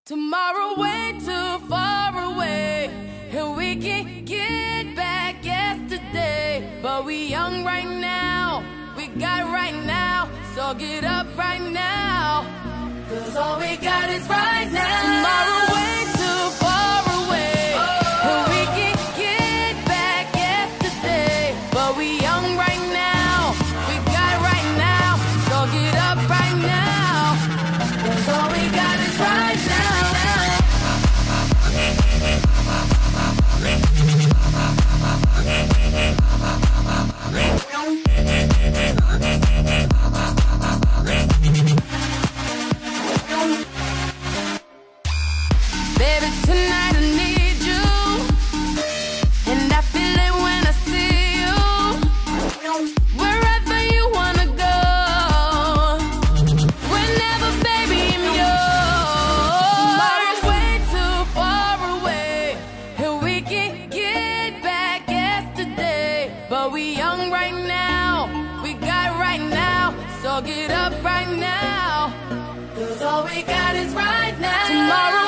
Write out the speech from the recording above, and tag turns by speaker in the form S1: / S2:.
S1: Tomorrow way too far away, and we can get back yesterday. But we young right now, we got right now, so get up right now, 'cause all we got is right now. Tomorrow way too far away, and we can get back yesterday. But we young right now, we got right now, so get up right now, 'cause all we got is right now. Baby, tonight I need you, and I feel it when I see you. Wherever you wanna go, whenever, baby, I'm yours. Tomorrow's way too far away, and we can get back yesterday. But we young right now, we got right now, so get up right now, 'cause all we got is right now. Tomorrow